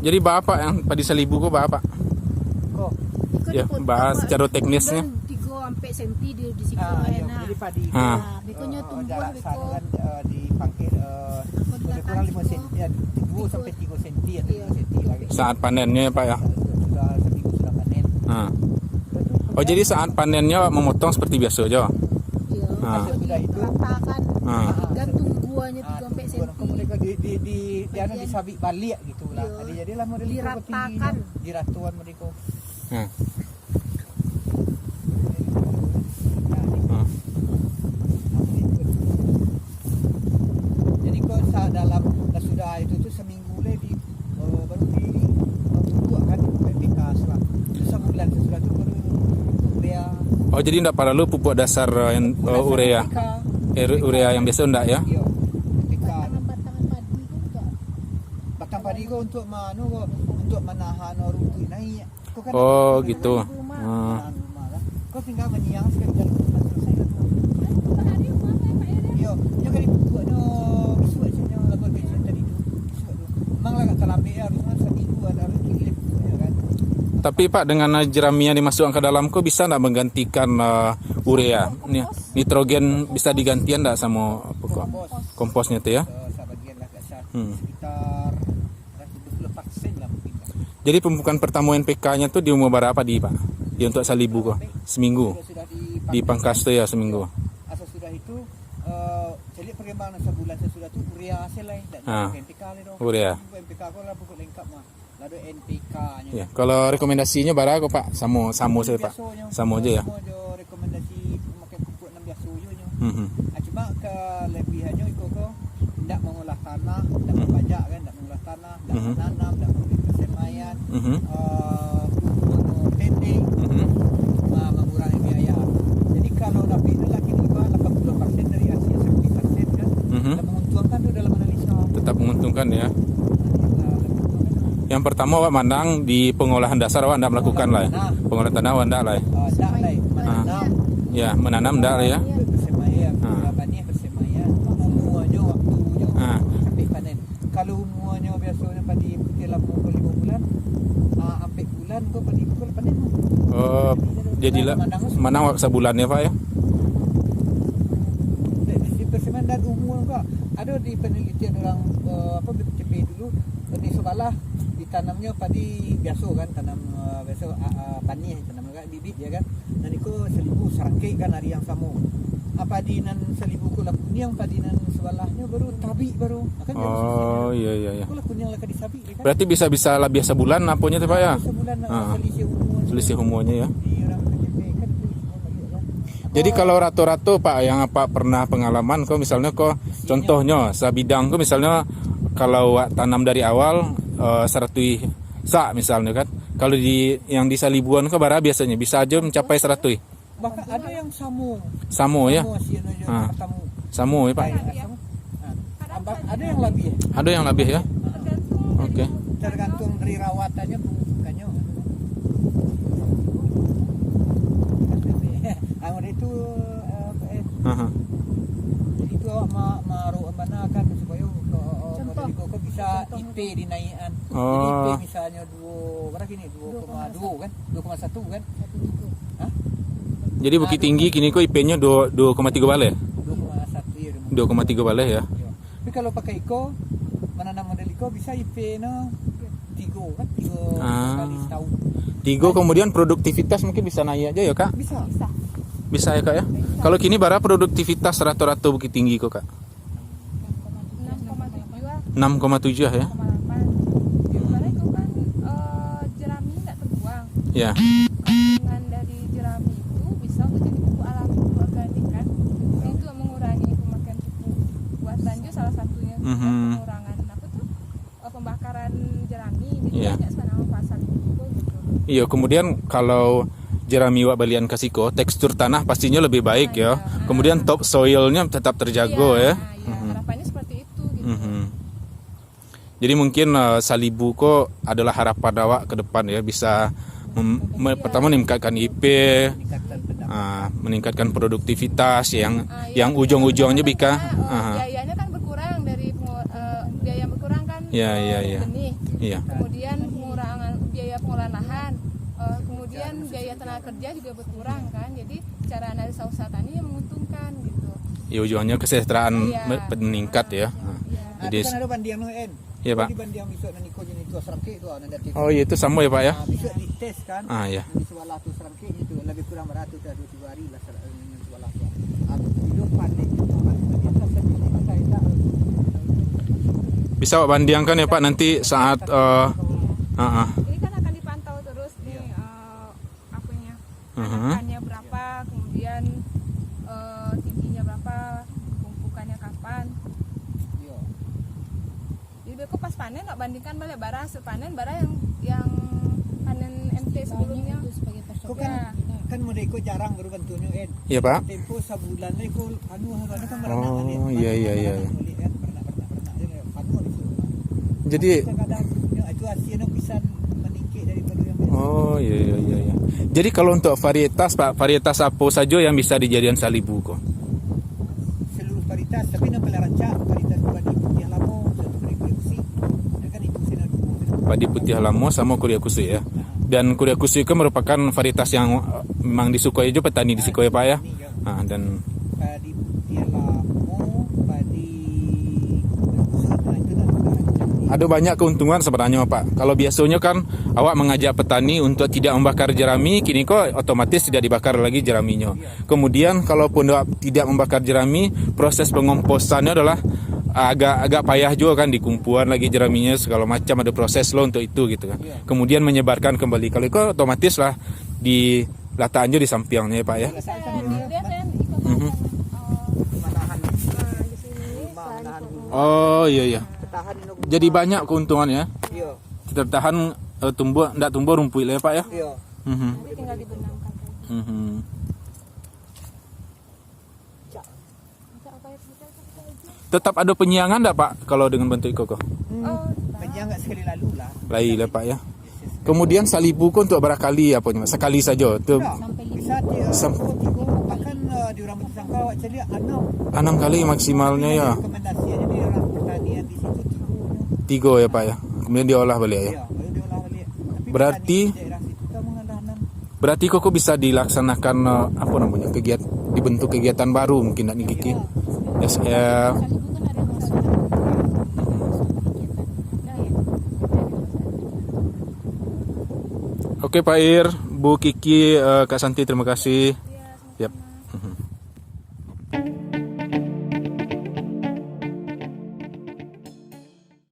Jadi bapak yang padi salibu kok bapak? Kok. Ya, bahas secara teknisnya. 3 sampai cm di situ Iya, enak. jadi padi itu Bekonya tumbuh jarak beko. sana kan dipangkir lebih kurang 5 cm ya, 2 sampai 3 cm atau 5 cm lagi. Saat panennya ya Pak ya? Sudah seminggu sudah panen. Oh jadi saat panennya memotong seperti biasa aja? Iya. Sudah itu Ratakan. Gantung buahnya 3 sampai tunggu cm. mereka di anu disabik balik gitu lah. Iya. Jadi jadilah model itu Diratakan. tinggi, diratuan mereka. Jadi kok dalam sudah itu tuh seminggu lagi baru buat kan PPK lah. Sebulan sesudah itu baru urea. Oh jadi enggak perlu pupuk dasar urea? Urea yang biasa enggak ya? Iya. PPK. Batangan padi juga. Batang padi kok untuk untuk menahan rumput naik. Kok kan Oh gitu. menahan rumah lah. Kok tinggal menyiang sekali jalan rumah selesai lah. Iya, dia kan buat bisu aja yang lagu kecil tadi tu. Bisu tu. Memang lah kat Talambe ya, memang seminggu ada rezeki ya kan. Tapi Pak dengan jerami yang dimasukkan ke dalam kok bisa enggak menggantikan urea? Nitrogen bisa digantian enggak sama pokok? Komposnya tuh ya? Sebagian lah kat sana. Sekitar 20% lah mungkin. Jadi pemupukan pertama NPK-nya tuh di umur berapa di Pak? Di untuk salibu kok? Seminggu? Sudah Dipangkas tuh ya seminggu? asal sudah itu jadi perkembangan sebulan sesudah tu urea hasil lain tak NPK lah dong. Urea. NPK kau lah pokok lengkap mah. Lalu NPK nya. Ya, kalau rekomendasinya berapa kok Pak? Samo saja Pak. Samo aja ya. Samo je rekomendasi memakai pupuk 6 biasa je nya. Cuma kelebihannya itu kau tidak mengolah tanah, tidak membajak kan, tidak mengolah tanah, tidak menanam, tidak memberi persemaian. Pending. Mengurangi biaya. Jadi kalau nabi itu lagi 80% dari hasil 70% kan, dan menguntungkan tu dalam analisa. Tetap menguntungkan ya. Yang pertama Pak mandang di pengolahan dasar Pak Anda melakukan lah ya. Pengolahan tanah Anda lah ya. Tak lah, menanam. Ya, menanam enggak lah ya. Persemaian, benih persemaian. Umurannya waktunya sampai panen. Kalau umurannya biasanya padi putih dalam umur 5 bulan, sampai bulan tu padi pukul panen. Oh, jadilah mana sebulan ya Pak ya? Di persemaian dan umur enggak. Ada di penelitian orang BPCP dulu di sebelah ditanamnya padi biasa kan, tanam biasa panih tanam enggak bibit ya kan. Dan itu selibu serangkai kan hari yang sama. Padi nan selibu ku lakuni yang padi nan sebelahnya baru tabi baru. Kan Oh iya. ku lakuni yang laka disabi kan. Berarti bisa lebih sebulan apanya tuh Pak ya? Sebulan selisih umur. Selisih umurnya ya. Di orang BPCP kan tu. Jadi kalau rata-rata Pak yang apa pernah pengalaman kok misalnya kok contohnya sebidang kok misalnya kalau tanam dari awal 100 sak misalnya kan. Kalau yang di salibuan kok bara biasanya bisa aja mencapai 100. Bahkan ada yang samu. Samu ya. Samu ya Pak. Ada yang lebih. Ada yang lebih ya. Oke. Tergantung dari rawatannya bukannya. Anggur itu itu maru mana kan supaya kok bisa IP dinaikkan. Jadi IP misalnya 2 berapa ini 2,2 kan 2,1 kan. Jadi Bukit Tinggi kini kok IP-nya 2,3 balik. 2,1 ya. 2,3 balik ya. Tapi kalau pakai Iko menanam model Iko bisa IP-nya 3 kan 3 kali setahun. 3 kemudian produktivitas mungkin bisa naik aja ya Kak? Bisa. Bisa ya Kak ya. Kalau kini bara produktivitas rata-rata Bukit Tinggi kok Kak? 6,7 ya. Sebenarnya itu kan jerami tidak terbuang. Ya. Kandungan dari jerami itu bisa menjadi pupuk alami, pupuk organik kan. Itu mengurangi pemakaian pupuk buatan juga salah satunya. Pengurangan pembakaran jerami. Jadi banyak tanaman pasar itu gitu. Iya, kemudian kalau jerami wak balian kasiko, tekstur tanah pastinya lebih baik ya. Kemudian top soilnya tetap terjaga ya. Harapannya seperti itu gitu. Jadi mungkin salibu kok adalah harapan awak ke depan ya, bisa pertama meningkatkan IP, meningkatkan produktivitas yang ujung-ujungnya biayanya kan berkurang dari biaya berkurang kan. Iya. Benih. Iya. kemudian pengurangan biaya pengolahan lahan, kemudian biaya tenaga kerja juga berkurang kan, jadi secara analisa usaha tani yang menguntungkan gitu. Ya ujungnya kesejahteraan Iya. meningkat ya. Nah, Jadi itu kan ada bandiang no en. Iya, Pak. Di bandiang besok nanti kau jadi tua serangkit tu nanti. oh iya itu sama ya Pak ya. Nah, besok dites kan. Ah ya. Di sebelah tu serangkit itu lebih kurang beratus dah 2-3 hari lah sebelah tu. Hidup pandai. Bisa Pak bandingkan ya Pak nanti saat Ini kan akan dipantau terus nih apanya, anakannya berapa, kemudian tingginya berapa, pembukukannya kapan. Jadi kok pas panen nggak bandingkan balik bara hasil panen bara yang panen MT sebelumnya. Itu sebagai Kau persoalan. kan mau ikut jarang baru bantunya en. Iya Pak. Tempo sebulan ni kau anu kan Oh, iya. Jadi kadang itu hasilnya bisa meningkat daripada yang oh iya. Jadi kalau untuk varietas Pak, varietas apa saja yang bisa dijadikan salibu kok? seluruh varietas tapi nak pelarancak varietas padi putih lamo satu produksi kan itu sena dua. Padi putih lamo sama kuria kusui ya. Dan kuria kusui itu merupakan varietas yang memang disukai juga petani disukai Pak ya. Nah, dan Padi putih lamo, padi nah itu dah pelarancak. ada banyak keuntungan sebenarnya Pak. Kalau biasanya kan awak mengajak petani untuk tidak membakar jerami, kini kok otomatis tidak dibakar lagi jeraminya. Kemudian kalaupun tidak membakar jerami, proses pengomposannya adalah agak payah juga kan, dikumpulan lagi jeraminya segala macam, ada proses lo untuk itu gitu kan. Kemudian menyebarkan kembali. Kalau itu otomatis lah di lataannya di sampingnya Pak ya. Dilihat kan Malahan di sini malahan Oh iya. ketahan ini. Jadi banyak keuntungannya. Iya. Kita bertahan enggak tumbuh rumput lah ya Pak ya. Iya. Mhm. nanti tinggal dibenamkan. Mhm. Tetap ada penyiangan enggak Pak kalau dengan bentuk koko? Menjangan sekali lalu lah. Lain lah Pak ya. Kemudian salibu kok untuk berapa kali apa nih Mas? Sekali saja. Tuh Bisa dia Sam- bahkan di orang Sangka awak cari 6 kali maksimalnya ya. rekomendasinya di orang pertanian di situ 3 ya Pak ya. Kemudian diolah balik ya. ya baru diolah balik. Tapi Berarti- petani di daerah situ kamu menanam Berarti koko bisa dilaksanakan apa namanya kegiatan, dibentuk kegiatan baru mungkin nak nih Kiki. Yes, ya. Salibu kan ada yang masuk. Oke Pak Ir, Bu Kiki, Kak Santi terima kasih. Yap.